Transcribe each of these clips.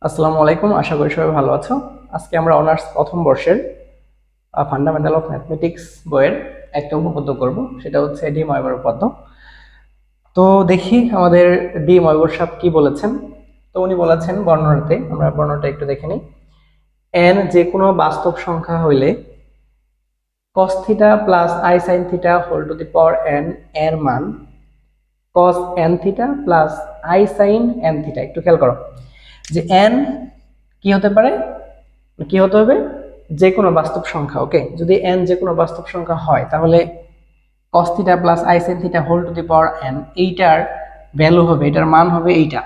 আসসালামু আলাইকুম, আশা করি সবাই ভালো আছো। আজকে আমরা অনার্স প্রথম বর্ষের ফান্ডামেন্টাল অফ ম্যাথমেটিক্স বইয়ের একটা উপপাদ্য করব, সেটা হচ্ছে ডি ময়বর উপপাদ্য। তো দেখি আমাদের ডি ময়বর সাহেব কি বলেছেন। তো উনি বলেছেন বর্ণনাতে, আমরা বর্ণনাটা একটু দেখে নিই। এন যে কোনো বাস্তব সংখ্যা হইলে cos theta plus i sine theta whole to the power n এর মান cos n theta plus i sine n theta. একটু খেয়াল করো যে n কি হতে পারে, কি হতে হবে, যে কোনো বাস্তব সংখ্যা। ওকে, যদি n যে কোনো বাস্তব সংখ্যা হয় তাহলে cos theta plus i sin theta whole to the power n এইটার ভ্যালু হবে, এটার মান হবে এইটা,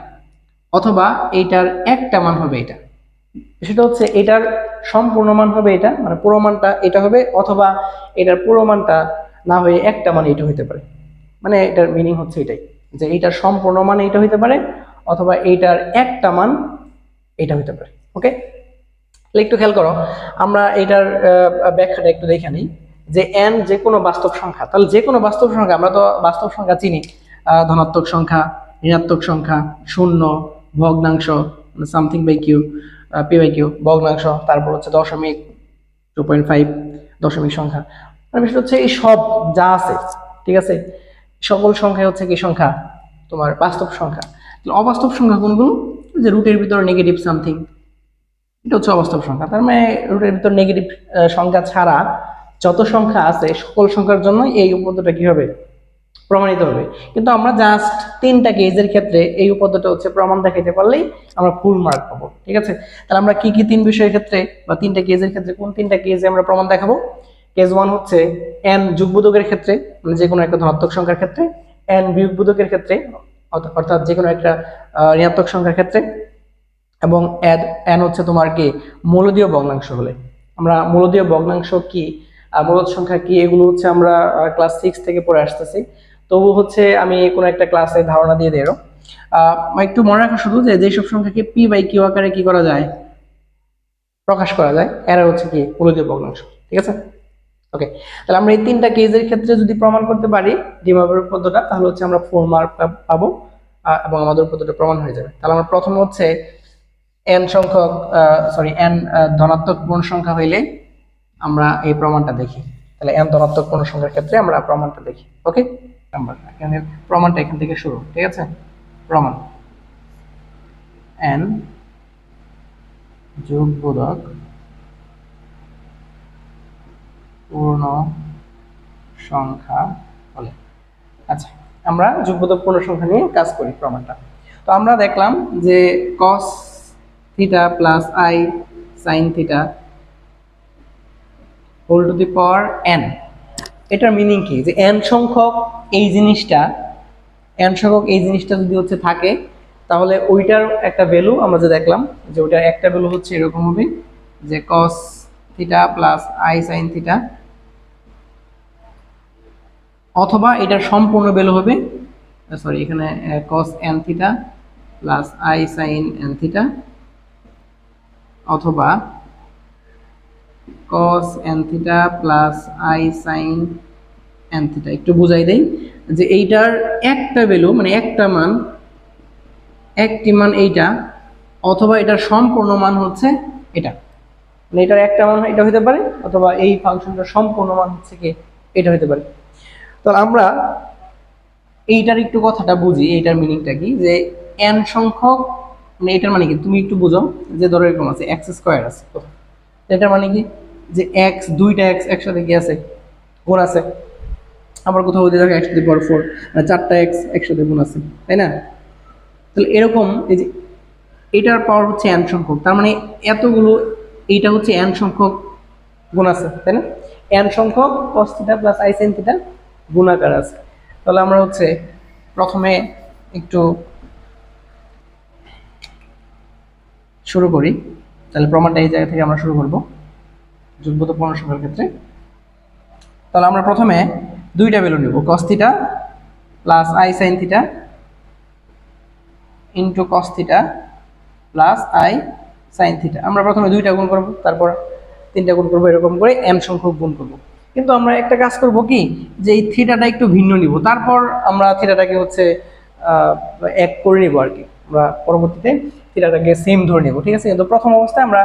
অথবা এইটার একটা মান হবে এটা। সেটা হচ্ছে এটার সম্পূর্ণ মান হবে এটা, মানে পুরো মানটা এটা হবে, অথবা এটার পুরো মানটা না হয়ে একটা মান এটা হইতে পারে। মানে এটার মিনিং হচ্ছে এটাই, যে এইটার সম্পূর্ণ মান এটা হইতে পারে, অথবা এইটার একটা মান এটা হইতে পারে। ওকে, একটু খেয়াল করো, আমরা এটার ব্যাখ্যাটা একটু দেখে নিই। যে n যে কোনো বাস্তব সংখ্যা, তাহলে যে কোনো বাস্তব সংখ্যা, আমরা তো বাস্তব সংখ্যা চিনি, ধনাত্মক সংখ্যা, ঋণাত্মক সংখ্যা, শূন্য, ভগ্নাংশ, something by q, p by q, ভগ্নাংশ, তারপর হচ্ছে দশমিক, 2.5, দশমিক সংখ্যা। মানে বিষয়টা হচ্ছে এই সব যা আছে, ঠিক আছে, সকল সংখ্যা হচ্ছে কি সংখ্যা, তোমার বাস্তব সংখ্যা। অবাস্তব সংখ্যা কোনগুলো? যে রুটের ভিতরে নেগেটিভ সামথিং, এটা হচ্ছে অবাস্তব সংখ্যা। তার মানে রুটের ভিতর নেগেটিভ সংখ্যা ছাড়া যত সংখ্যা আছে সকল সংখ্যার জন্য এই উপপাদ্যটা কি হবে, প্রমাণিত হবে। কিন্তু আমরা জাস্ট তিনটা কেজের ক্ষেত্রে এই উপপাদ্যটা হচ্ছে প্রমাণ দেখাতে পারলেই আমরা ফুল মার্ক পাবো। ঠিক আছে, তাহলে আমরা কি কি তিন বিষয়ের ক্ষেত্রে বা তিনটা কেজের ক্ষেত্রে কোন তিনটা কেজে আমরা প্রমাণ দেখাবো? কেজ ওয়ান হচ্ছে এন যুগবোধকের ক্ষেত্রে, মানে যে কোনো একটা ধনাত্মক সংখ্যার ক্ষেত্রে, এন বিয়োগবোধকের ক্ষেত্রে, অর্থাৎ যে কোনো একটা ঋণাত্মক সংখ্যার ক্ষেত্রে, এবং এন হচ্ছে তোমার কি মূলদীয় ভগ্নাংশ হলে। আমরা মূলদীয় ভগ্নাংশ কি, মূলদ সংখ্যা কি, এগুলো হচ্ছে আমরা ক্লাস 6 থেকে পড়ে আসতেছি। তবু হচ্ছে আমি কোনো একটা ক্লাসে ধারণা দিয়ে দেব। একটু মনে রাখা শুধু যে যেসব সংখ্যাকে পি বাই কিউ আকারে কি করা যায়, প্রকাশ করা যায়, এরা হচ্ছে কি মূলদীয় ভগ্নাংশ। ঠিক আছে, ওকে। তাহলে আমরা এই তিনটা কেসের ক্ষেত্রে যদি প্রমাণ করতে পারি ডি ময়বর উপপাদ্যটা, তাহলে হচ্ছে আমরা 4 মার্ক পাবো, এবং আমাদের উপপাদ্যটা প্রমাণ হয়ে যাবে। তাহলে আমরা প্রথমে হচ্ছে এন সংখ্যক এন ধনাত্মক পূর্ণ সংখ্যা হইলে আমরা এই প্রমাণটা দেখি। তাহলে এন ধনাত্মক পূর্ণ সংখ্যার ক্ষেত্রে আমরা প্রমাণটা দেখি। ওকে, আমরা এখানে প্রমাণটা এখান থেকে শুরু। ঠিক আছে, প্রমাণ এন যোগবোধক পূর্ণ সংখ্যা হলে। আচ্ছা, আমরা যোগবোধক পূর্ণ সংখ্যা নিয়ে কাজ করি প্রমাণটা। তো আমরা দেখলাম যে cos theta plus i sine theta whole to the power n, এটার মিনিং কি, যে n সংখ্যক এই জিনিসটা, n সংখ্যক এই জিনিসটা যদি হচ্ছে থাকে, তাহলে ওইটার একটা ভ্যালু আমরা যে দেখলাম, যে ওইটার একটা ভ্যালু হচ্ছে এরকম হবে, যে cos theta plus i sine theta, অথবা এটার সম্পূর্ণ ভ্যালু হবে, সরি এখানে cos n theta plus i sine n theta, অথবা cos n theta plus i sine n theta. একটু বুঝাই দেই, যে এইটার একটা ভ্যালু মানে একটা মান, একটি মান এইটা, অথবা এটার সম্পূর্ণ মান হচ্ছে এটা, মানে এটার একটা মান এটা হতে পারে, অথবা এই ফাংশনটার সম্পূর্ণ মান হচ্ছে কি এটা হতে পারে। তো আমরা এইটার একটু কথাটা বুঝি, এইটার মিনিংটা কি, যে n সংখ্যক, মানে এটার মানে কি তুমি একটু বুঝো, যে ধরো এরকম আছে x স্কয়ার আছে, তো এটার মানে কি, যে x দুইটা x একসাথে কি আছে, গুণ আছে। আবার কোথাও যদি দেখো x টু দি পাওয়ার 4, মানে চারটা x একসাথে গুণ আছে, তাই না? তাহলে এরকম এই যে এটার পাওয়ার হচ্ছে n সংখ্যক, তার মানে এতগুলো, এইটা হচ্ছে n সংখ্যক গুণ আছে, তাই না? n সংখ্যক cos theta plus i sin theta গুণাকার আছে। তাহলে আমরা হচ্ছে প্রথমে একটু শুরু করি। তাহলে প্রমাণটা এই জায়গা থেকে আমরা শুরু করব যোগবোধক পূর্ণ সংখ্যার ক্ষেত্রে। তাহলে আমরা প্রথমে দুইটা ভ্যালু নেব, cos theta plus i sin theta into cos theta plus i sin theta. আমরা প্রথমে দুইটা গুণ করব, তারপর তিনটা গুণ করব, এরকম করে m সংখ্যক গুণ করব। কিন্তু আমরা একটা কাজ করব কি, যে এই থিটাটা একটু ভিন্ন নিব, তারপর আমরা থিটাটাকে হচ্ছে এক করে নিব আর কি, আমরা পরবর্তীতে থিটাটাকে সেম ধরে নেব, ঠিক আছে। কিন্তু প্রথম অবস্থায় আমরা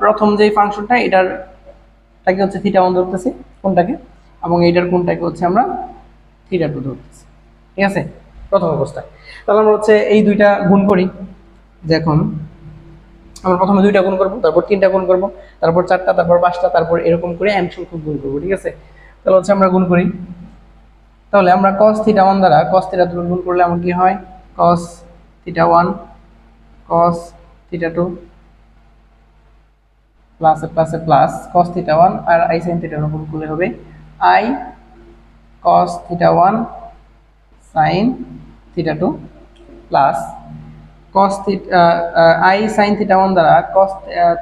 প্রথম যে ফাংশনটা এটাকে হচ্ছে θ1 ধরতেছি কোনটাকে, এবং এইটার কোনটাকে হচ্ছে আমরা θ2 ধরতেছি, ঠিক আছে, প্রথম অবস্থায়। তাহলে আমরা হচ্ছে এই দুইটা গুণ করি। এখন আমরা প্রথমে 2টা গুণ করব, তারপর 3টা গুণ করব, তারপর 4টা, তারপর 5টা, তারপর এরকম করে m সংখ্যক গুণ করব, ঠিক আছে। তাহলে হচ্ছে আমরা গুণ করি। তাহলে আমরা cos θ1 দ্বারা cos θ2 গুণ করলে আমার কি হয়, cos θ1 cos θ2 plus plus cos θ1 আর i sin θ1 গুণ করলে হবে i cos θ1 sin θ2 plus cos i sin θ1 দ্বারা cos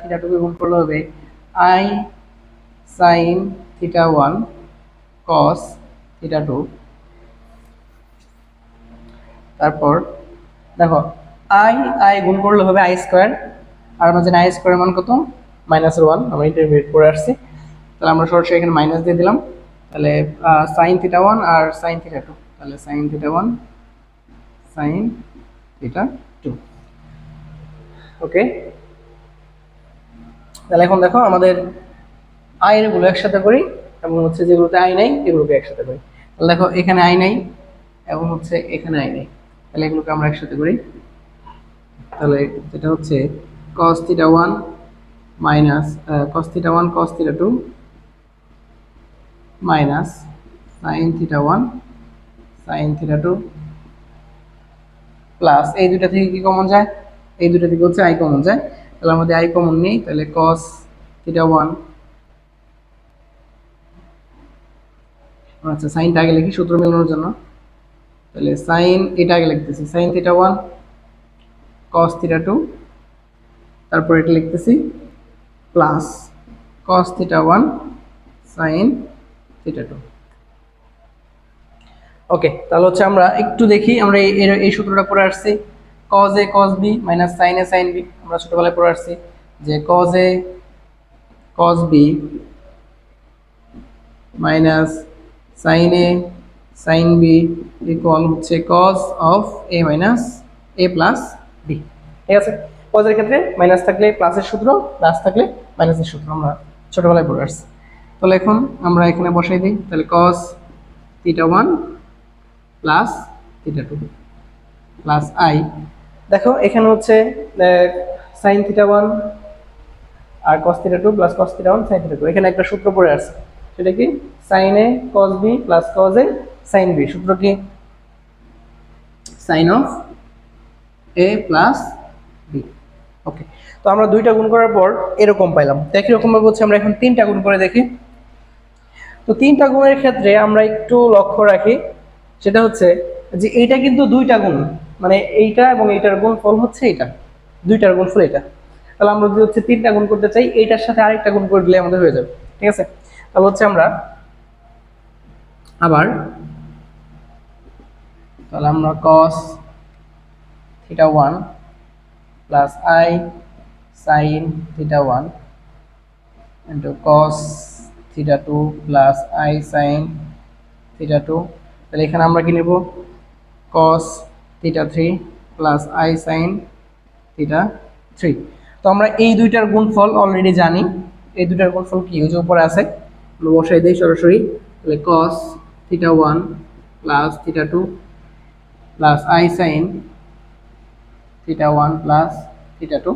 θ2 কে গুণ করলে হবে i sin θ1 cos θ2। তারপর দেখো i গুণ করলে হবে i স্কয়ার, আর আমরা জানি i স্কয়ার মান কত, -1, আমরা ইন্টারমিডিয়েট করে আসছি। তাহলে আমরা সরাসরি এখানে মাইনাস দিয়ে দিলাম। তাহলে sin θ1 আর sin θ2, তাহলে sin θ1 sin θ2, ওকে। তাহলে এখন দেখো আমাদের i এর গুলো একসাথে করি এবং হচ্ছে যেগুলোতে i নাই এগুলোকে একসাথে করি। তাহলে দেখো এখানে i নাই এবং হচ্ছে এখানে i নাই, তাহলে এগুলোকে আমরা একসাথে করি। তাহলে এটা হচ্ছে cos θ1 minus cos θ1 cos θ2 minus sin θ1 sin θ2 plus এই দুটো থেকে কি কমন যায়, এই দুটো থেকে হচ্ছে i কমন যায়। তাহলে আমাদের i কমন নেই, তাহলে cos θ1, আচ্ছা সাইনটা আগে লিখি সূত্র মেলানোর জন্য। তাহলে সাইন এটা আগে লিখতেছি sin θ1 cos θ2, তারপর এটা লিখতেছি প্লাস cos θ1 sin θ2, ওকে। তাহলে হচ্ছে আমরা একটু দেখি, আমরা এই সূত্রটা পড়ে আসছি, cos a cos b minus sin a sin b, আমরা ছোটবেলায় পড়ে আসছি যে cos a cos b minus sin a sin b equal হচ্ছে cos of a minus a plus b, ঠিক আছে। cos এর ক্ষেত্রে মাইনাস থাকলে প্লাসের সূত্র, প্লাস থাকলে মাইনাসের সূত্র আমরা ছোটবেলায় পড়ে আসছি। তাহলে এখন আমরা এখানে বসাই দিই, তাহলে cos θ1 প্লাস θ2 প্লাস i, দেখো এখানে হচ্ছে sin θ1 আর cos θ2 প্লাস cos θ1 sin θ2, এখানে একটা সূত্র পড়ে আছে, সেটা কি sin a cos b plus cos a sin b, সূত্র কি sin of a plus b, ওকে। তো আমরা 2টা গুণ করার পর এরকম পাইলাম। তো একই রকম ভাবে হচ্ছে আমরা এখন 3টা গুণ করে দেখি। তো 3টা গুণের ক্ষেত্রে আমরা একটু লক্ষ্য রাখি, সেটা হচ্ছে যে এইটা কিন্তু 2টা গুণ, মানে এইটা এবং এইটার গুণফল হচ্ছে এটা, 2টার গুণফল এটা। তাহলে আমরা যদি হচ্ছে 3টা গুণ করতে চাই, এইটার সাথে আরেকটা গুণ করে দিলে আমাদের হয়ে যাবে, ঠিক আছে। তাহলে হচ্ছে আমরা আবার cos θ1 plus i sin θ1 into cos θ2 plus i sin θ2, তাহলে এখানে আমরা কি নেব cos θ3 প্লাস i sin θ3। তো আমরা এই দুইটার গুণফল অলরেডি জানি, এই দুইটার গুণফল কি ওই যে উপরে আছে, আমরা বসাই দেই সরাসরি। তাহলে cos θ1 plus θ2 plus i sin θ1 plus θ2,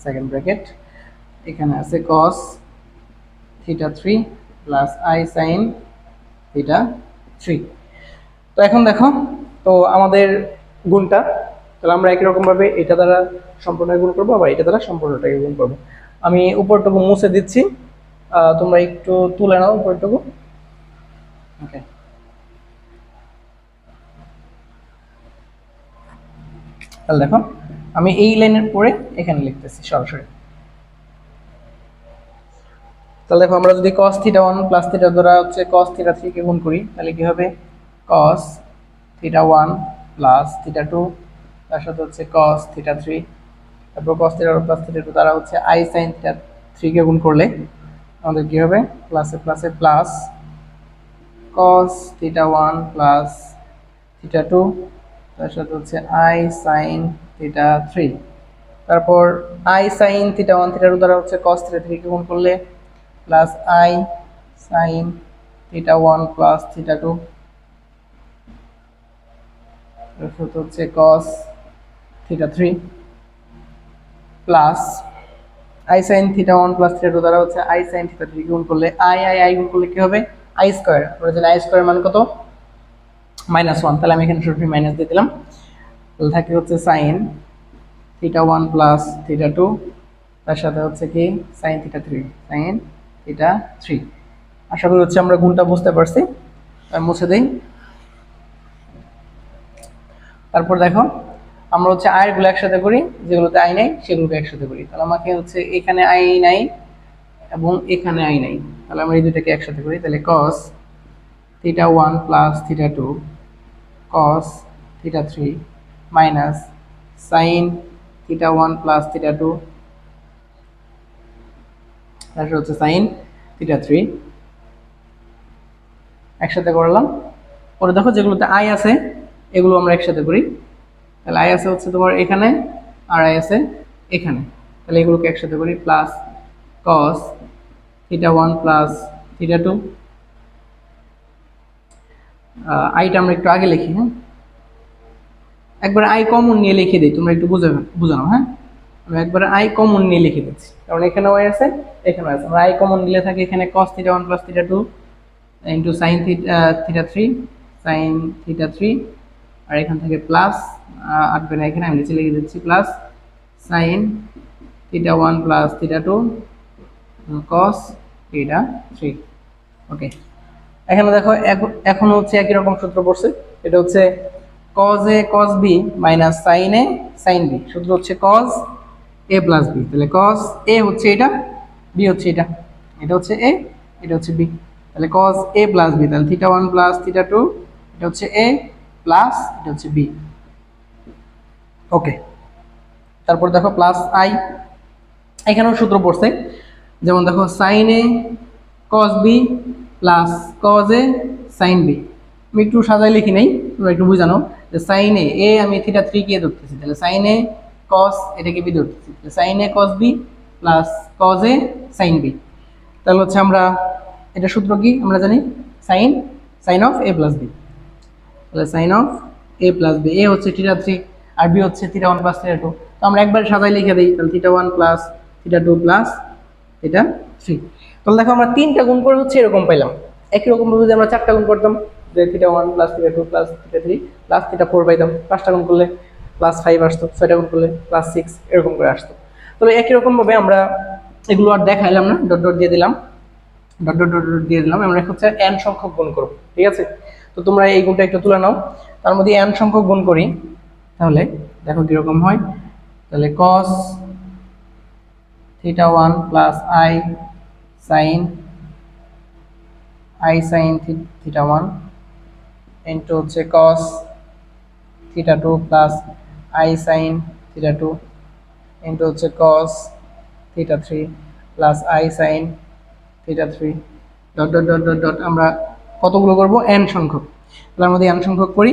second bracket, এখানে আছে cos θ3 প্লাস i sin θ3। তো এখন দেখো, তো আমাদের গুণটা, তাহলে আমরা একই রকম ভাবে এটা দ্বারা সম্পূর্ণ গুণ করবো, আবার এটা দ্বারা সম্পূর্ণটাকে গুণ করবো। আমি উপরটুকু মুছে দিচ্ছি, তোমরা একটু তুলে নাও উপরটুকু, ওকে। তাহলে দেখো আমি এই লাইনের পরে এখানে লিখতেছি সরাসরি। তাহলে দেখো আমরা যদি cos θ1 প্লাস θ দ্বারা হচ্ছে cos θ3 কে গুণ করি, তাহলে কি হবে cos θ1 প্লাস θ2, তার সাথে হচ্ছে cos θ3, তারপর cos θ1 প্লাস θ2 দ্বারা হচ্ছে i sin θ3 কে গুণ করলে আমাদের কি হবে প্লাসে প্লাসে প্লাস cos θ1 প্লাস থিটা 2, তার সাথে হচ্ছে আই সাইন থিটা 3, তারপর আই সাইন থিটা 1 থিটা 2 দ্বারা হচ্ছে কস থিটা 3 কে গুণ করলে plus i sine theta 1 plus theta 2, তারপর হচ্ছে cos theta 3 plus i sine theta 1 plus theta 2 দ্বারা হচ্ছে আই সাইন থিটা 3 কে গুণ করলে আই গুণ করলে কি হবে আই স্কয়ার, আমরা জানি আই স্কয়ার মান কত -1, তাহলে আমি এখানে সরাসরি মাইনাস দিয়ে দিলাম। তাহলে থাকে হচ্ছে সাইন থিটা 1 প্লাস থিটা 2, তার সাথে হচ্ছে কি সাইন থিটা 3, সাইন থিটা 3। আশা করি হচ্ছে আমরা গুণটা বুঝতে পারছি, মুছে দেই। তারপর দেখো আমরা হচ্ছে আয়ের গুলো একসাথে করি, যেগুলোতে আই নাই সেগুলোকে একসাথে করি। তাহলে আমাকে হচ্ছে এখানে আই নাই এবং এখানে আই নাই, তাহলে আমরা এই দুটাকে একসাথে করি। তাহলে cos theta 1 plus theta 2 cos theta 3 minus sine theta 1 plus theta 2, তারপর হচ্ছে সাইন থিটা 3 একসাথে করলাম। পরে দেখো যেগুলোতে আই আছে এগুলো আমরা একসাথে করি। তাহলে আই আছে হচ্ছে তোমার এখানে আর আই আছে এখানে, তাহলে এগুলোকে একসাথে করি। Plus cos theta 1 plus theta 2, আইটা আমরা একটু আগে লিখি। হ্যাঁ, একবার আই কমন নিয়ে লিখে দিই, তোমরা একটু বুঝানো। হ্যাঁ, আমি একবার আই কমন নিয়ে লিখে দিচ্ছি, কারণ এখানেও আই আছে এখানেও আছে। আমরা আই কমন নিলে থাকে এখানে cos theta 1 plus theta 2 into sine theta 3 sine theta 3, আর এখান থেকে প্লাস আসবে না, এখানে আমি নিচে লিখে দিচ্ছি plus sine theta 1 plus theta 2 cos theta 3। ওকে, এখানে দেখো এখন হচ্ছে একই রকম সূত্র পড়ছে, এটা হচ্ছে cos a cos b minus sin a sin b, সূত্র হচ্ছে cos a প্লাস b। তাহলে cos a হচ্ছে এটা, b হচ্ছে এটা, এটা হচ্ছে a, এটা হচ্ছে b, তাহলে cos a প্লাস b, তাহলে থিটা 1 প্লাস থিটা 2, এটা হচ্ছে a প্লাস এটা হচ্ছে b। ওকে, তারপর দেখো প্লাস আই, এখানেও সূত্র পড়ছে, যেমন দেখো sin a cos b plus cos a sin b। আমি একটু সাজাই লিখি নেই, তোমরা একটু বুঝানো যে sin a আমি থিটা 3 কে ধরতেছি, তাহলে sin a cos এটাকে b ধরতেছি, তাহলে sin a cos b plus cos a sin b। তাহলে হচ্ছে আমরা এটা সূত্র কি আমরা জানি sin of a plus b, তাহলে sin of a plus b, a হচ্ছে থিটা 3 আর b হচ্ছে থিটা 1 প্লাস থিটা 2, তো আমরা একবার সাজাই লিখে দিই, তাহলে theta 1 plus theta 2 plus theta 3। তাহলে দেখো আমরা তিনটা গুণ করে হচ্ছে এরকম পাইলাম। একই রকম ভাবে যদি আমরা চারটা গুণ করতাম, যে theta 1 plus theta 2 plus theta 3 plus theta 4 পাইতাম, পাঁচটা গুণ করলে প্লাস 5 আসতো, ছয়টা গুণ করলে প্লাস 6 এরকম করে আসতো। তাহলে একই রকম ভাবে আমরা এগুলো আর দেখাইলাম না, ডট ডট দিয়ে দিলাম, ডট ডট ডট ডট দিয়ে দিলাম। আমরা হচ্ছে n সংখ্যক গুণ করব, ঠিক আছে? তো তোমরা এই গুণটা একটু তুলে নাও, তার মধ্যে n সংখ্যক গুণ করি, তাহলে দেখো কিরকম হয়। তাহলে cos theta 1 plus i sin theta 1 into হচ্ছে cos theta 2 plus i sin theta 2 into হচ্ছে cos theta 3 plus i sin theta 3 dot dot dot dot dot. আমরা কতগুলো করব n সংখ্যক, তার মধ্যে n সংখ্যক করি।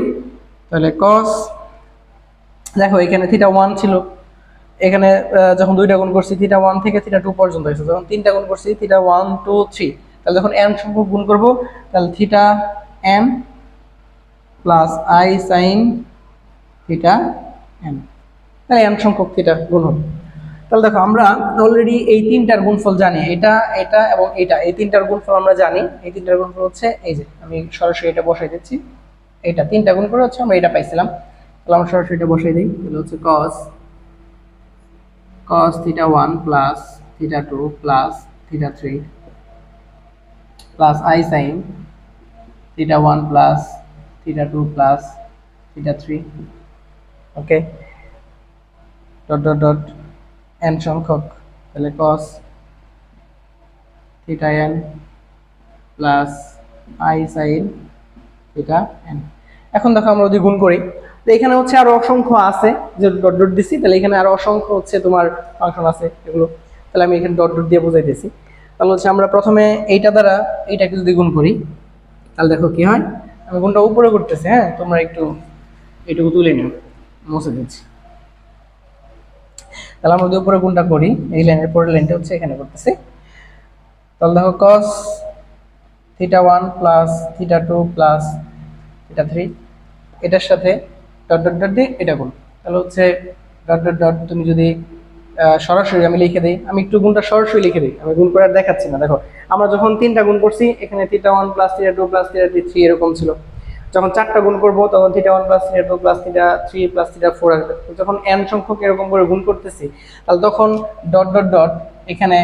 তাহলে cos, দেখো এখানে থিটা 1 ছিল, এখানে যখন দুইটা গুণ করছি থিটা 1 থেকে থিটা 2 পর্যন্ত হয়েছে, যখন তিনটা গুণ করছি থিটা 1 2 3, তাহলে যখন n সংখ্যক গুণ করব তাহলে theta n plus i sin theta n, তাহলে n সংখ্যক থিটা গুণ হবে। তাহলে দেখো আমরা অলরেডি এই তিনটার গুণফল জানি, এটা এটা এবং এটা, এই তিনটার গুণফল আমরা জানি। এই তিনটার গুণফল হচ্ছে এই যে আমি সরাসরি এটা বসাই দিচ্ছি, এটা তিনটা গুণ করে হচ্ছে আমরা এটা পাইছিলাম। তাহলে আমরা সরাসরি এটা বসাই দিই, তাহলে হচ্ছে cos theta 1 plus theta 2 plus theta 3 plus i sin theta 1 plus theta 2 plus theta 3। Okay, dot dot dot n সংখ্যক, তাহলে cos theta n plus i sin theta n। এখন দেখো আমরা যদি গুণ করি, তো এখানে হচ্ছে আরো অসংখ্য আছে, যে ডট ডট দিছি, তাহলে এখানে আরো অসংখ্য হচ্ছে তোমার ফাংশন আছে এগুলো, তাহলে আমি এখানে ডট ডট দিয়ে বোঝাইতেছি। তাহলে হচ্ছে আমরা প্রথমে এইটা দ্বারা এইটাকে যদি গুণ করি, তাহলে দেখো কি হয়, আমি গুণটা উপরে করতেছি, হ্যাঁ তোমরা একটু এটুকু তুলে নিও, মুছে দিচ্ছি। তাহলে আমরা যদি উপরে গুণটা করি, এই লাইনের পরের লাইনটা হচ্ছে এখানে করতেছি। তাহলে দেখো cos θ1 প্লাস θ2 প্লাস θ3, এটার সাথে ডট ডট ডট দিয়ে এটা গুণ, তাহলে হচ্ছে ডট ডট ডট। তুমি যদি সরাসরি আমি লিখে দিই, আমি একটু গুণটা সরাসরি লিখে দিই, আমি গুণ করে আর দেখাচ্ছি না। দেখো আমরা যখন 3টা গুণ করছি, এখানে θ1 প্লাস θ2 প্লাস θ3 এরকম ছিল। যখন 4টা গুণ করবো তখন θ1 প্লাস θ2 প্লাস θ3 প্লাস θ4 আসবে। যখন n সংখ্যক এরকম করে গুণ করতেছি, তাহলে তখন ডট ডট ডট এখানে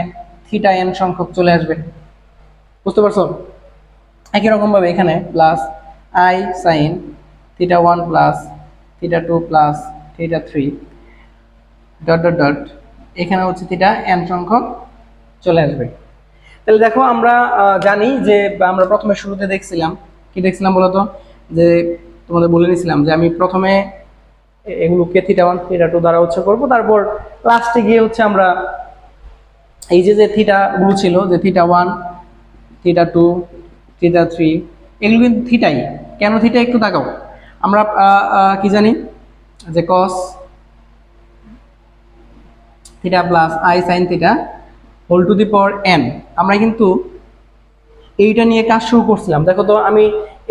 θn সংখ্যক চলে আসবে। বুঝতে পারছো? একই রকম ভাবে এখানে plus i sin θ1 plus θ2 plus θ3 dot dot dot এখানে হচ্ছে θn সংখ্যক চলে আসবে। তাহলে দেখো আমরা জানি যে আমরা প্রথমে শুরুতে দেখছিলাম, কি দেখছিলাম বলতো, যে তোমাদের বলে নিয়েছিলাম যে আমি প্রথমে এগুলোকে θ1 θ2 দ্বারা হচ্ছে করবো, তারপর লাস্টে গিয়ে হচ্ছে আমরা এই যে থিটা গুলো ছিল, যে θ1 θ2 θ3 এগুলো কিন্তু থিটাই। কেন থিটা একটু তাকাও। আমরা কি জানি যে cos theta plus i sin theta whole to the power n, আমরা কিন্তু এইটা নিয়ে কাজ শুরু করছিলাম। দেখো তো আমি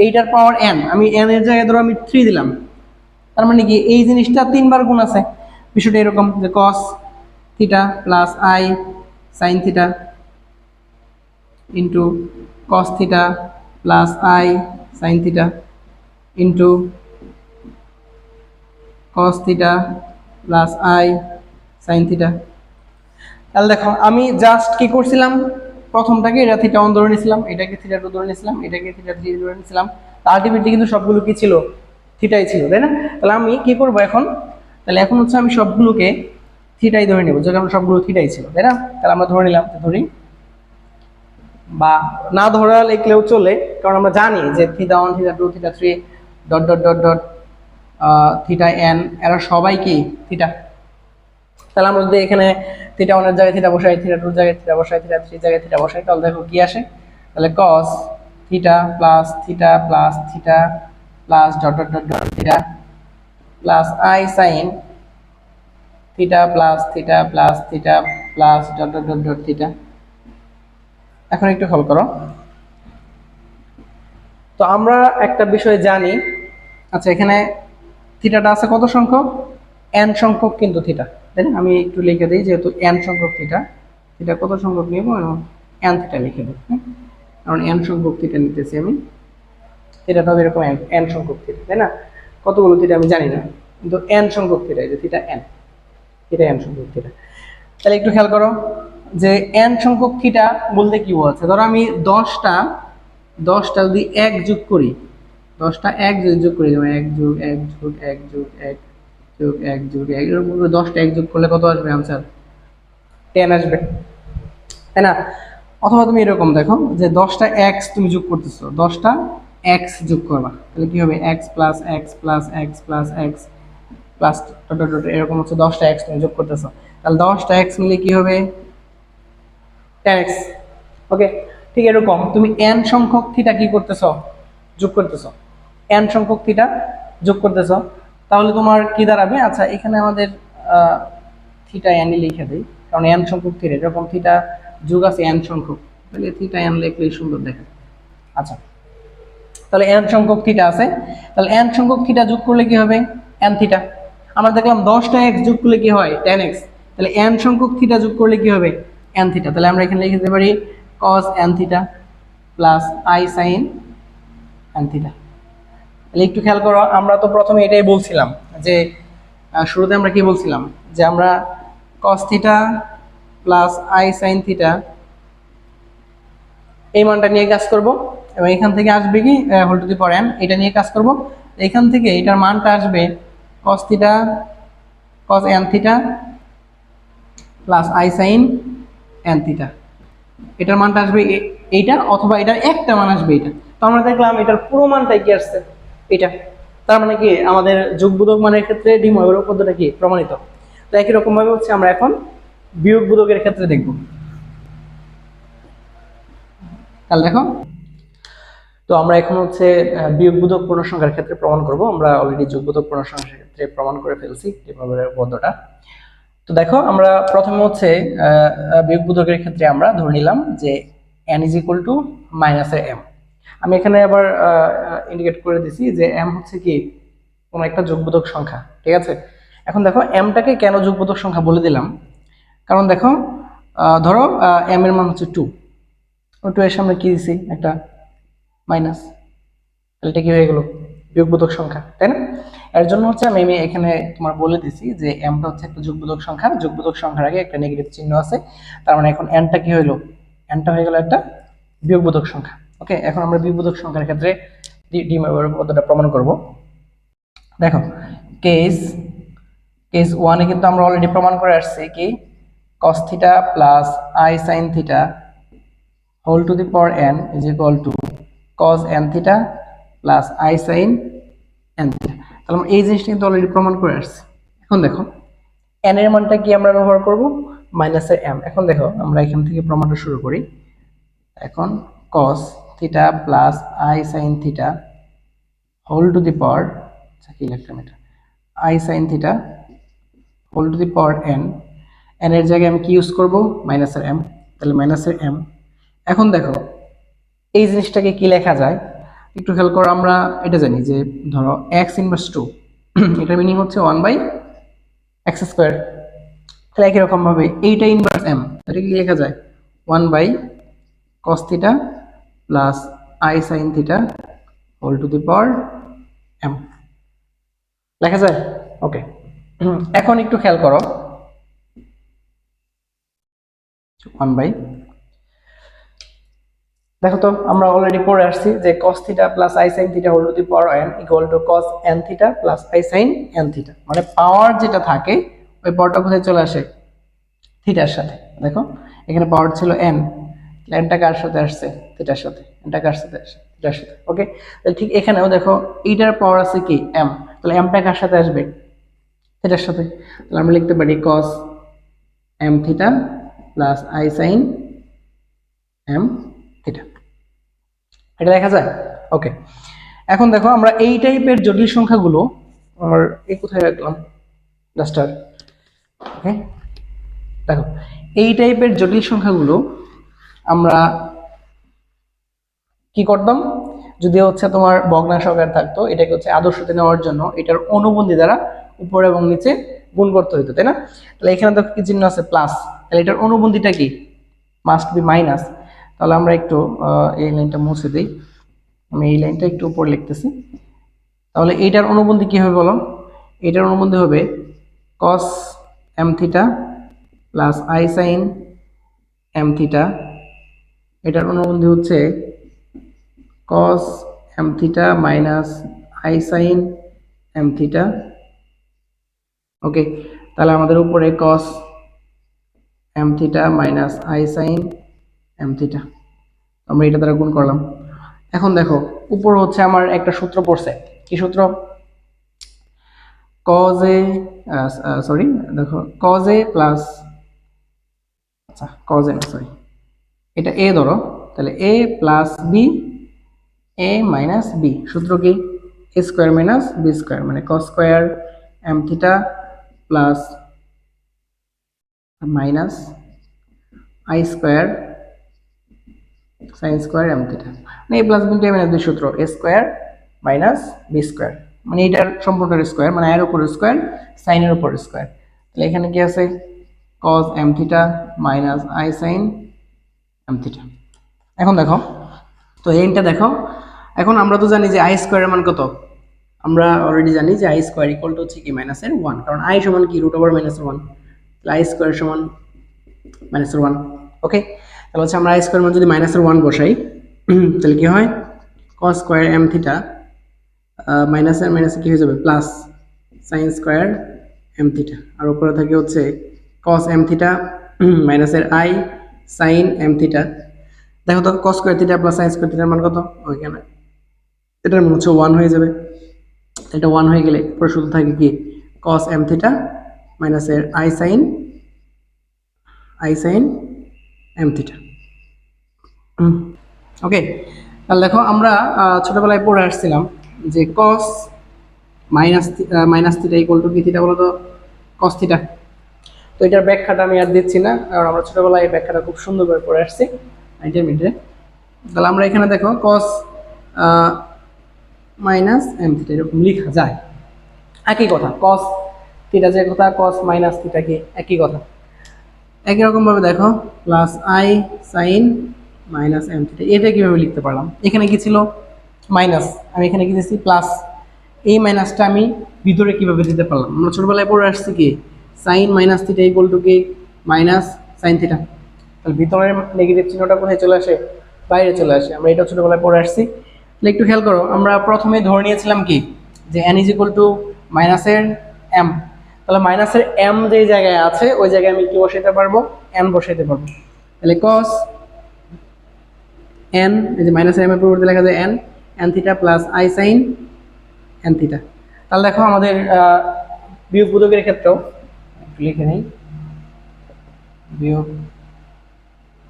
এইটার পাওয়ার n, আমি n এর জায়গায় ধরো আমি 3 দিলাম, তার মানে কি এই জিনিসটা 3বার গুণ আছে। বিষয়টা এরকম যে cos theta plus i sin theta into cos theta plus i sin theta into cos theta plus i sin theta. তাহলে দেখো আমি জাস্ট কি করছিলাম, প্রথমটাকে এটা θ1 ধরে নিয়েছিলাম, এটাকে θ2 ধরে নিয়েছিলাম, এটাকে θ3 ধরে নিয়েছিলাম। আলটিমেটলি কিন্তু সবগুলো কি ছিল, থিটাই ছিল, তাই না? তাহলে আমি কি করব এখন, তাহলে এখন হচ্ছে আমি সবগুলোকে থিটাই ধরে নেব, যেটা আমরা সবগুলো থিটাই ছিল, তাই না? তাহলে আমরা ধরে নিলাম, ধরি বা না ধরা লিখলেও চলে, কারণ আমরা জানি যে θ1 θ2 θ3 dot dot dot dot θn এরা সবাই কি থিটা। তাহলে আমরা যদি এখানে θ1 এর জায়গায় থিটা বসাই, θ2 এর জায়গায় থিটা বসাই, θ3 এর জায়গায় থিটা বসাই, তাহলে দেখো কি আসে, তাহলে cos theta plus theta plus theta plus dot dot dot dot theta plus i sin theta plus theta plus theta plus dot dot dot dot theta. এখন একটু খেয়াল করো, তো আমরা একটা বিষয় জানি, আচ্ছা এখানে থিটাটা আছে কত সংখ্যক, n সংখ্যক কিন্তু থিটা, তাই না? আমি একটু লিখে দিই, যেহেতু n সংখ্যক থিটা, থিটা কত সংখ্যক নিব, n থিটা লিখে দিই, কারণ n সংখ্যক থিটা নিতেছি আমি। থিটাটা হবে এরকম n সংখ্যক থিটা, তাই না? কতগুলো থিটা আমি জানি না, কিন্তু n সংখ্যক থিটা, এই যে থিটা n, থিটা n সংখ্যক থিটা। তাহলে একটু খেয়াল করো যে n সংখ্যক থিটা বলতে কি বলছে, ধরো আমি 10টা যদি 1 যোগ করি, 10টা 1 যদি যোগ করি, যেমন 1 যোগ 1 যোগ 1 যোগ 1 যোগ 1 যোগ 1, এরকম 10টা 1 যোগ করলে কত আসবে আনসার, 10 আসবে, তাই না? অথবা তুমি এরকম দেখো যে 10টা x তুমি যোগ করতেছো, 10টা x যোগ করবা, তাহলে কি হবে x plus x plus x plus x plus dot dot dot, এরকম হচ্ছে 10টা x তুমি যোগ করতেছো, তাহলে 10টা x মিলে কি হবে 10x। ওকে, ঠিক এরকম তুমি n সংখ্যক থিটা কি করতেছো, যোগ করতেছো, n সংখ্যক থিটা যোগ করতেছো, তাহলে তোমার কি দাঁড়াবে, আচ্ছা এখানে আমাদের থিটা n লিখে দেই, কারণ n সংখ্যক থিটা, এরকম থিটা যোগ আছে n সংখ্যক, তাহলে থিটা n লিখলেই সুন্দর দেখে। আচ্ছা তাহলে n সংখ্যক থিটা আছে, তাহলে n সংখ্যক থিটা যোগ করলে কি হবে n থিটা। আমরা দেখলাম 10টা x যোগ করলে কি হয় 10x, তাহলে n সংখ্যক থিটা যোগ করলে কি হবে n থিটা। তাহলে আমরা এখানে লিখে দিতে পারি cos n theta plus i sin n theta. তাহলে একটু খেয়াল করো, আমরা তো প্রথমে এটাই বলছিলাম যে শুরুতে আমরা কি বলছিলাম, যে আমরা cos theta plus i sin theta এই মানটা নিয়ে কাজ করব, এবং এখান থেকে আসবে কি whole to the power n, এটা নিয়ে কাজ করব। এখান থেকে এটার মানটা আসবে cos theta cos n theta plus i sin n theta, এটার মানটা আসবে এইটা, অথবা এটার একটা মান আসবে এটা। তো আমরা দেখলাম এটার পুরো মানটাই কি আসছে এটা, তার মানে কি আমাদের যোগবোধক মানের ক্ষেত্রে ডি ময়ূর পদ্ধতিটা কি প্রমাণিত। তো একই রকম ভাবে হচ্ছে আমরা এখন বিয়োগ বোধকের ক্ষেত্রে দেখব। তাহলে দেখো, তো তো আমরা এখন হচ্ছে বিয়োগবোধক পূর্ণসংখ্যার ক্ষেত্রে প্রমাণ করব। আমরা অলরেডি যোগবোধক পূর্ণসংখ্যার ক্ষেত্রে প্রমাণ করে ফেলছি ডিময়ের উপপাদ্যটা। তো দেখো আমরা প্রথমে হচ্ছে বিয়োগবোধকের ক্ষেত্রে আমরা ধরে নিলাম যে n = -m। আমি এখানে আবার ইন্ডিকেট করে দিছি যে m হচ্ছে কি কোনো একটা যোগবোধক সংখ্যা, ঠিক আছে। এখন দেখো mটাকে কেন যোগবোধক সংখ্যা বলে দিলাম, কারণ দেখো ধরো m এর মান হচ্ছে 2, 2 এর সামনে কি দিছি একটা মাইনাস, তাহলে এটা কি হয়ে গেল যোগবোধক সংখ্যা, তাই না। এর জন্য হচ্ছে আমি এখানে তোমার বলে দিছি যে mটা হচ্ছে একটা যোগবোধক সংখ্যা, যোগবোধক সংখ্যার আগে একটা নেগেটিভ চিহ্ন আছে, তার মানে এখন nটা কি হইলো, nটা হয়ে গেল একটা বিয়োগবোধক সংখ্যা। ওকে, এখন আমরা বিয়োগবোধক সংখ্যার ক্ষেত্রে ডিময়ের উপপাদ্যটা প্রমাণ করব। দেখো কেস 1 এ কিন্তু আমরা অলরেডি প্রমাণ করে আসছি কি cos θ plus i sin θ whole to the power n is equal to cos n θ plus i sin n θ। তাহলে আমরা এই জিনিসটা কিন্তু অলরেডি প্রমাণ করে আসছি। এখন দেখো n এর মানটা কি আমরা ব্যবহার করব, -m। এখন দেখো আমরা এখান থেকে প্রমাণটা শুরু করি। এখন cos θ plus i sin θ whole to the power, কি লিখলাম এটা, i sin θ whole to the power n, n এর জায়গায় আমি কি ইউজ করব, -m, তাহলে -m। এখন দেখো এই জিনিসটাকে কি লেখা যায় একটু খেয়াল করো। আমরা এটা জানি যে ধরো x ইনভার্স 2 এটার মিনিং হচ্ছে 1/x²। তাহলে একই রকম ভাবে এইটা ইনভার্স m, এটা কি লেখা যায় 1/cos θ plus i sin θ whole to the power m, লেখা যায়। ওকে, এখন একটু খেয়াল করো 1/, দেখো তো আমরা অলরেডি পড়ে আসছি যে cos θ plus i sin θ whole to the power n equal to cos n θ plus i sin n θ। মানে পাওয়ার যেটা থাকে ওই পাওয়ারটা কোথায় চলে আসে, থিটার সাথে। দেখো এখানে পাওয়ার ছিল n, nটা কার সাথে আসছে, থিটার সাথে, nটা কার সাথে আসছে, থিটার সাথে। ওকে, তাহলে ঠিক এখানেও দেখো এইটার পাওয়ার আছে কি m, তাহলে mটা কার সাথে আসবে, থিটার সাথে। তাহলে আমরা লিখতে পারি cos m θ plus i sin m θ, এটা দেখা যায়। ওকে, এখন দেখো আমরা এই টাইপের জটিল সংখ্যাগুলো, আমার এই কোথায় রাখলাম ডাস্টার, ওকে, দেখো এই টাইপের জটিল সংখ্যাগুলো আমরা কি করতাম, যদি হচ্ছে তোমার ভগ্নাংশ আকার থাকতো এটাকে হচ্ছে আদর্শতে নেওয়ার জন্য এটার অনুবন্ধী দ্বারা উপরে এবং নিচে গুণ করতে হতো, তাই না। তাহলে এখানে দেখো কি চিহ্ন আছে প্লাস, তাহলে এটার অনুবন্ধীটা কি মাস্ট বি মাইনাস। তাহলে আমরা একটু এই লাইনটা মুছে দিই, আমি এই লাইনটা একটু উপরে লিখতেছি। তাহলে এইটার অনুবন্ধী কি হবে বলো, এটার অনুবন্ধী হবে cos m θ plus i sin m θ, এটার অনুবন্ধী হচ্ছে cos m θ minus i sin m θ। Okay, তাহলে আমাদের উপরে cos m θ minus i sin m θ, আমরা এটা দ্বারা গুণ করলাম। এখন দেখো উপর হচ্ছে আমার একটা সূত্র পড়ছে, কি সূত্র, cos a সরি দেখো cos a প্লাস, আচ্ছা cos a সরি এটা a ধরো, তাহলে a plus b a minus b, সূত্র কি a square minus b square, মানে cos square m θ plus minus i square sin square m θ, মানে a plus b a minus b সূত্র a square minus b square, মানে এটার সম্পূর্ণ square, মানে এর উপর স্কয়ার sin এর উপর স্কয়ার। তাহলে এখানে কি আছে cos m θ minus i sin m θ। এখন দেখো তো এইটা দেখো, এখন আমরা তো জানি যে i স্কয়ারের মান কত, আমরা অলরেডি জানি যে i স্কয়ার ইকুয়াল টু হচ্ছে কি মাইনাসের 1, কারণ i সমান কি √1, তাহলে i স্কয়ার সমান -1। ওকে, তাহলে হচ্ছে আমরা i স্কয়ার মান যদি -1 বসাই তাহলে কি হয় cos স্কয়ার m θ মাইনাসের মাইনাসে কি হয়ে যাবে প্লাস sin স্কয়ার m θ, আর উপরে থাকে হচ্ছে cos m θ মাইনাসের i sin m θ। দেখো তো cos square theta plus sin square থিটার মান কত, ওইখানে এটার মান হচ্ছে 1 হয়ে যাবে। এটা 1 হয়ে গেলে পরে শুধু থাকে কি cos m θ মাইনাসের i sin m θ। ওকে, তাহলে দেখো আমরা ছোটবেলায় পড়ে আসছিলাম যে কস মাইনাস থিটা ইকুয়াল টু কি থিটা বলো তো, কস থিটা। তো এটার ব্যাখ্যাটা আমি আর দিচ্ছি না, কারণ আমরা ছোটবেলায় এই ব্যাখ্যাটা খুব সুন্দর করে পড়ে আসছি ইন্টারমিডিয়েটে। তাহলে আমরা এখানে দেখো কস মাইনাস এম থিটা এরকম লেখা যায়, একই কথা। কস থিটা যে কথা, কস মাইনাস থিটা কি একই কথা। একই রকম ভাবে দেখো plus i sine minus m theta, এটা কিভাবে লিখতে পারলাম? এখানে কি ছিল মাইনাস, আমি এখানে কি দিচ্ছি প্লাস, এই মাইনাসটা আমি ভিতরে কিভাবে দিতে পারলাম? আমরা ছোটবেলায় পড়ে আসছি কি sine minus theta equal to কি মাইনাস সাইন থিটা। তাহলে ভিতরের নেগেটিভ চিহ্নটা কোথায় চলে আসে? বাইরে চলে আসে। আমরা এটা ছোটবেলায় পড়ে আসছি। তাহলে একটু খেয়াল করো, আমরা প্রথমে ধরে নিয়েছিলাম কি যে n ইজ ইকুয়াল টু মাইনাসের এম। তাহলে মাইনাসের এম যে জায়গায় আছে ওই জায়গায় আমি কি বসাইতে পারবো? এন বসাইতে পারবো। তাহলে কস এন, এই যে মাইনাসের এম এর পরিবর্তে লেখা যায় N, N theta plus i sine n theta. তাহলে দেখো আমাদের বিয়োগ বোধকের ক্ষেত্রেও লিখে নেই বিয়োগ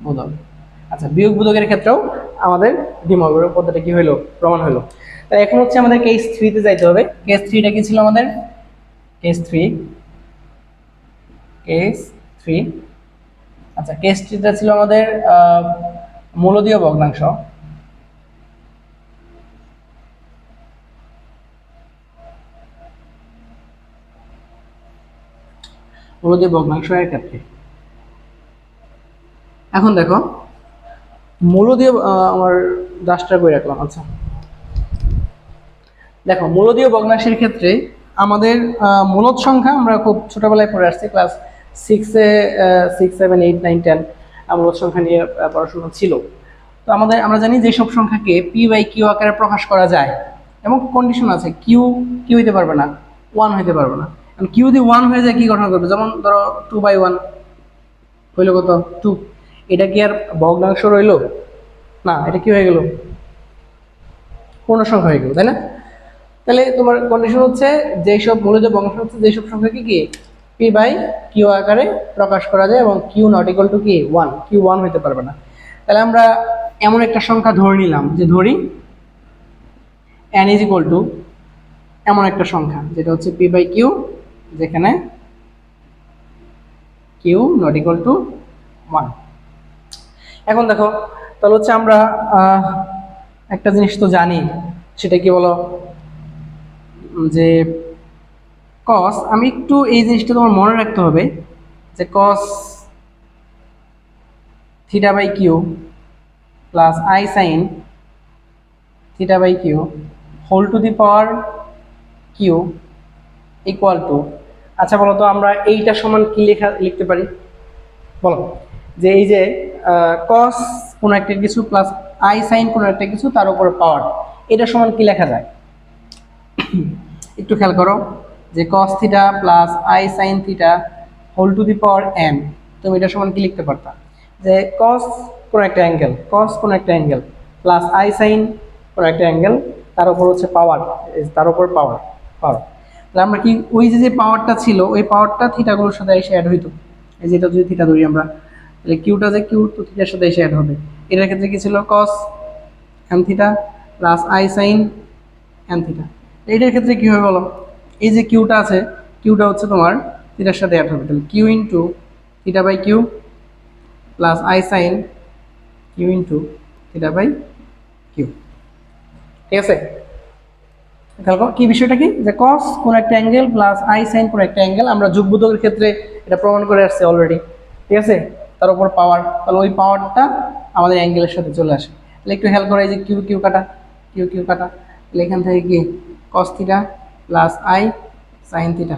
বোধক। আচ্ছা, বিয়োগ বোধকের ক্ষেত্রেও আমাদের দ্বিমৌলিক পদ্ধতি কি হলো? প্রমাণ হলো। তাই এখন হচ্ছে আমাদের কেস 3 তে যাইতে হবে। কেস 3 টা কি ছিল আমাদের? কেস 3। আচ্ছা, কেস 3 টা ছিল আমাদের মূলদীয় ভগ্নাংশ। মূলদীয় ভগ্নাংশের ক্ষেত্রে এখন দেখো মূলদীয় আমার ডাস্টার বই রাখলাম। আচ্ছা দেখো, মূলদীয় ভগ্নাংশের ক্ষেত্রে আমাদের মূলদ সংখ্যা আমরা খুব ছোটবেলায় পড়ে আসছি, ক্লাস 6-এ 6, 7, 8, 9, 10 মূলদ সংখ্যা নিয়ে পড়াশোনা ছিল। তো আমরা জানি যেসব সংখ্যাকে পি বাই কিউ আকারে প্রকাশ করা যায়, এবং কন্ডিশন আছে কিউ হইতে পারবে না, 1 হইতে পারবে না। কিউ যদি 1 হয়ে যায় কি গঠন করবে? যেমন ধরো 2/1 হইল কত? 2। এটা কি আর ভগ্নাংশ রইল না? এটা কি হয়ে গেল? পূর্ণ সংখ্যা হয়ে গেল, তাই না? তাহলে তোমার কন্ডিশন হচ্ছে যেসব মূলদ ভগ্নাংশ হচ্ছে যেসব সংখ্যাকে কি পি বাই কিউ আকারে প্রকাশ করা যায় এবং কিউ নট ইকুয়াল টু কি 1, কিউ 1 হইতে পারবে না। তাহলে আমরা এমন একটা সংখ্যা ধরে নিলাম, যে ধরি n ইজ ইকুয়াল টু এমন একটা সংখ্যা যেটা হচ্ছে পি বাই কিউ, যেখানে কিউ নট ইকুয়াল টু 1। এখন দেখো, তাহলে হচ্ছে আমরা একটা জিনিস তো জানি, সেটা কি বলো? যে কস, আমি একটু এই জিনিসটা তোমার মনে রাখতে হবে যে cos theta by q plus i sine theta by q whole to the power q equal to, আচ্ছা বলো তো আমরা এইটা সমান কি লিখতে পারি বলো? যে এই যে কস কোনো একটা কিছু প্লাস আই সাইন কোনো একটা কিছু তার উপরে পাওয়ার, এটা সমান কি লেখা যায়? একটু খেয়াল করো যে cos theta plus i sine theta whole to the power n, তুমি এটা সমান কি লিখতে পারতা? যে কস কোনো একটা অ্যাঙ্গেল, প্লাস আই সাইন কোনো একটা অ্যাঙ্গেল, তার উপর হচ্ছে পাওয়ার, তার উপর পাওয়ার। তাহলে আমরা কি ওই যে পাওয়ারটা ছিল ওই পাওয়ারটা থিটাগুলোর সাথে এসে অ্যাড হইতো। এই যে এটা যদি থিটা ধরি আমরা, তাহলে কিউটা যে কিউ তো থিটার সাথে এসে অ্যাড হবে। এটার ক্ষেত্রে কি ছিল? Cos n theta plus i sine n theta. এইটার ক্ষেত্রে কি হবে বলো? এই যে কিউটা আছে, কিউটা হচ্ছে তোমার থিটার সাথে অ্যাড হবে। তাহলে q into theta by q plus i sine q into theta by q. ঠিক আছে? কি বিষয়টা কি? যে কস কোন একটা অ্যাঙ্গেল প্লাস আই সাইন কোন একটা অ্যাঙ্গেল, আমরা যোগবোধকের ক্ষেত্রে এটা প্রমাণ করে আসছে অলরেডি। ঠিক আছে? তার উপর পাওয়ার, তাহলে ওই পাওয়ারটা আমাদের অ্যাঙ্গেলের সাথে চলে আসে। তাহলে একটু খেয়াল করে, এই যে কিউ কাটা, তাহলে এখান থেকে কি কস theta plus i sine theta,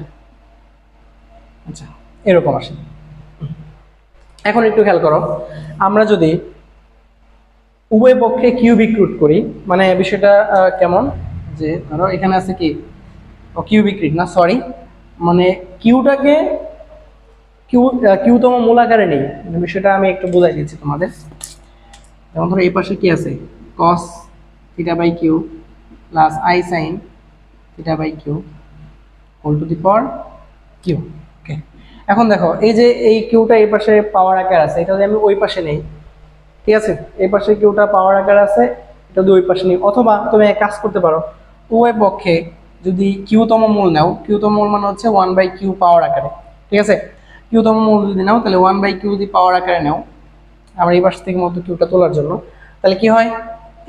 আচ্ছা এরকম আসে। এখন একটু খেয়াল করো, আমরা যদি উভয় পক্ষে কিউবিক রুট করি, মানে বিষয়টা কেমন? যে ধরো এখানে আছে কি কিউবিক রুট না, সরি, মানে কিউটাকে কিউতম মূল আকারে নেই। বিষয়টা আমি একটু বোঝাই দিচ্ছি তোমাদের। যেমন ধরো এই পাশে কি আছে? Cos theta by q plus i sine theta by q whole to the power q. Okay, এখন দেখো এই যে এই কিউটা এই পাশে পাওয়ার আকার আছে, এটা যদি আমি ওই পাশে নেই, ঠিক আছে, এই পাশে কিউটা পাওয়ার আকার আছে, এটা দুই পাশে নিই, অথবা তুমি এক কাজ করতে পারো, উভয় পক্ষে যদি কিউতম মূল নাও, কিউতম মূল মানে হচ্ছে 1/q পাওয়ার আকারে, ঠিক আছে। কিউতম মূল যদি নাও তাহলে 1/q যদি পাওয়ার আকারে নাও, আমরা এই পাশ থেকে মতো কিউটা তোলার জন্য, তাহলে কি হয়,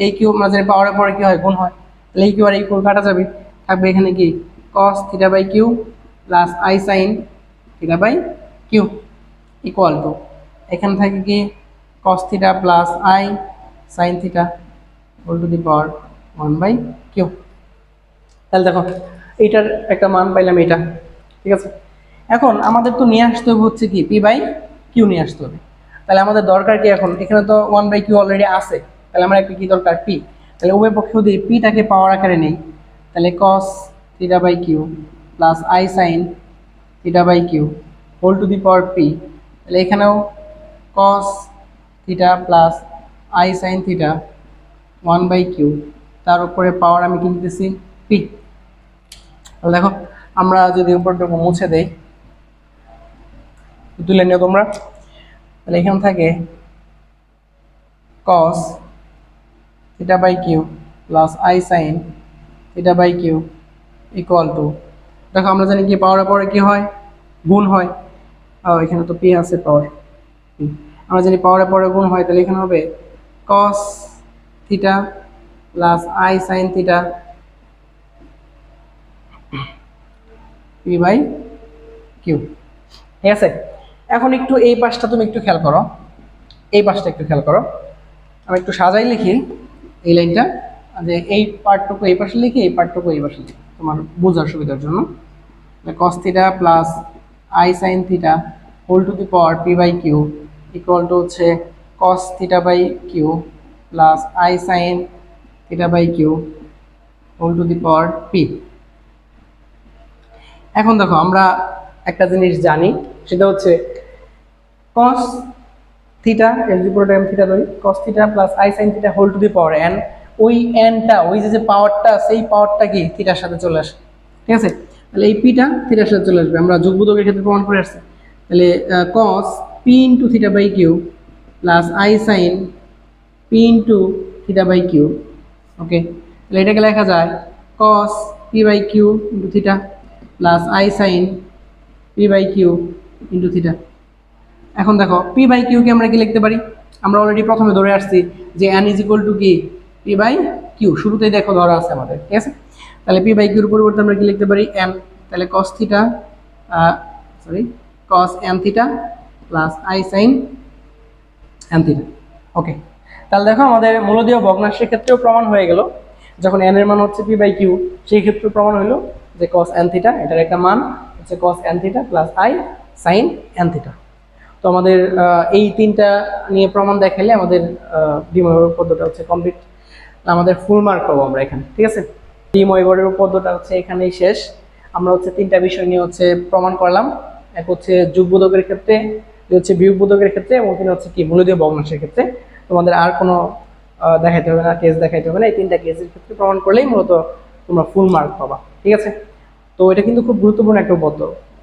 এই কিউ মাঝে পাওয়ারের পরে কি হয়, গুণ হয়, তাহলে এই কিউ আর এই কিউ কাটা যাবে, থাকবে এখানে কি cos θ/q plus i sin θ/q equal to, এখানে থাকে কি cos θ plus i sin θ whole to the power 1/q। তাহলে দেখো এইটার একটা মান পাইলাম এটা, ঠিক আছে। এখন আমাদের তো নিয়ে আসতে হবে হচ্ছে কি p/q নিয়ে আসতে হবে। তাহলে আমাদের দরকার কি, এখন এখানে তো 1/q অলরেডি আছে, তাহলে আমার একটা কি দরকার, p। তাহলে উভয় পক্ষে যদি pটাকে পাওয়ার আকারে নেই, তাহলে cos θ/q plus i sin θ/q whole to the power p। তাহলে এখানেও cos θ plus i sin θ 1/q, তার উপরে পাওয়ার আমি কি দিতেছি, p। তাহলে দেখো আমরা যদি উপরটুকু মুছে দেই, তুলে নিও তোমরা, তাহলে এখানে থাকে cos θ/q plus i sin θ/q equal two, দেখো আমরা জানি কি পাওয়ারের পরে কি হয়, গুণ হয়, এখানে তো p আছে পাওয়ার, আমরা জানি পাওয়ারের পরে গুণ হয়, তাহলে এখানে হবে cos θ plus i sin θ p/q, ঠিক আছে। এখন একটু এই পাশটা তুমি একটু খেয়াল করো, এই পাশটা একটু খেয়াল করো, আমি একটু সাজাই লিখি এই লাইনটা, যে এই পার্টটুকু এই পাশে লিখি, এই পার্টটুকু এই পাশে লিখি তোমার বোঝার সুবিধার জন্য। cos θ plus i sin θ whole to the power p/q equal to হচ্ছে cos θ/q plus i sin θ/q whole to the power p। এখন দেখো আমরা একটা জিনিস জানি, সেটা হচ্ছে cos θ এর পুরোটা m θ ধরি, cos θ plus i sin θ whole to the power n, ওই nটা ওই যে পাওয়ারটা সেই পাওয়ারটা কি থিটার সাথে চলে আসে, ঠিক আছে। তাহলে এই পিটা থিটার সাথে চলে আসবে, আমরা যোগবোধকের ক্ষেত্রে প্রমাণ করে আসছি। তাহলে cos p into θ/q plus i sin p into θ/q, okay. তাহলে এটাকে লেখা যায় cos p/q into θ plus i sin p/q into θ। এখন দেখো p/q কে আমরা কি লিখতে পারি, আমরা অলরেডি প্রথমে ধরে আসছি যে n ইজ ইকুয়াল টু কি p/q, শুরুতেই দেখো ধরা আছে আমাদের, ঠিক আছে। তাহলে p/q এর পরিবর্তে আমরা কি লিখতে পারি m, তাহলে cos θ cos n θ plus i sin n θ, okay. তাহলে দেখো আমাদের মূলদীয় ভগ্নাংশের ক্ষেত্রেও প্রমাণ হয়ে গেল, যখন n এর মান হচ্ছে p/q, সেই ক্ষেত্রে প্রমাণ হলো যে cos n θ এটার একটা মান হচ্ছে cos n θ plus i sin n θ। তো আমাদের এই তিনটা নিয়ে প্রমাণ দেখাইলে আমাদের দ্বিময় পদ্ধতিটা হচ্ছে কমপ্লিট, আমাদের ফুল মার্ক পাবো আমরা এখানে, ঠিক আছে। দ্বিময় পদ্ধতিটা হচ্ছে এখানেই শেষ। আমরা হচ্ছে তিনটা বিষয় নিয়ে হচ্ছে প্রমাণ করলাম, এক হচ্ছে যোগবোধকের ক্ষেত্রে, দুই হচ্ছে বিয়োগবোধকের ক্ষেত্রে, এবং তিন হচ্ছে কি মূলদীয় ভগ্নাংশের ক্ষেত্রে। তোমাদের আর কোনো দেখাইতে হবে না, কেস দেখাইতে হবে না, এই তিনটা কেসের ক্ষেত্রে প্রমাণ করলেই মূলত তোমরা ফুল মার্ক পাবা, ঠিক আছে। তো এটা কিন্তু খুব গুরুত্বপূর্ণ একটা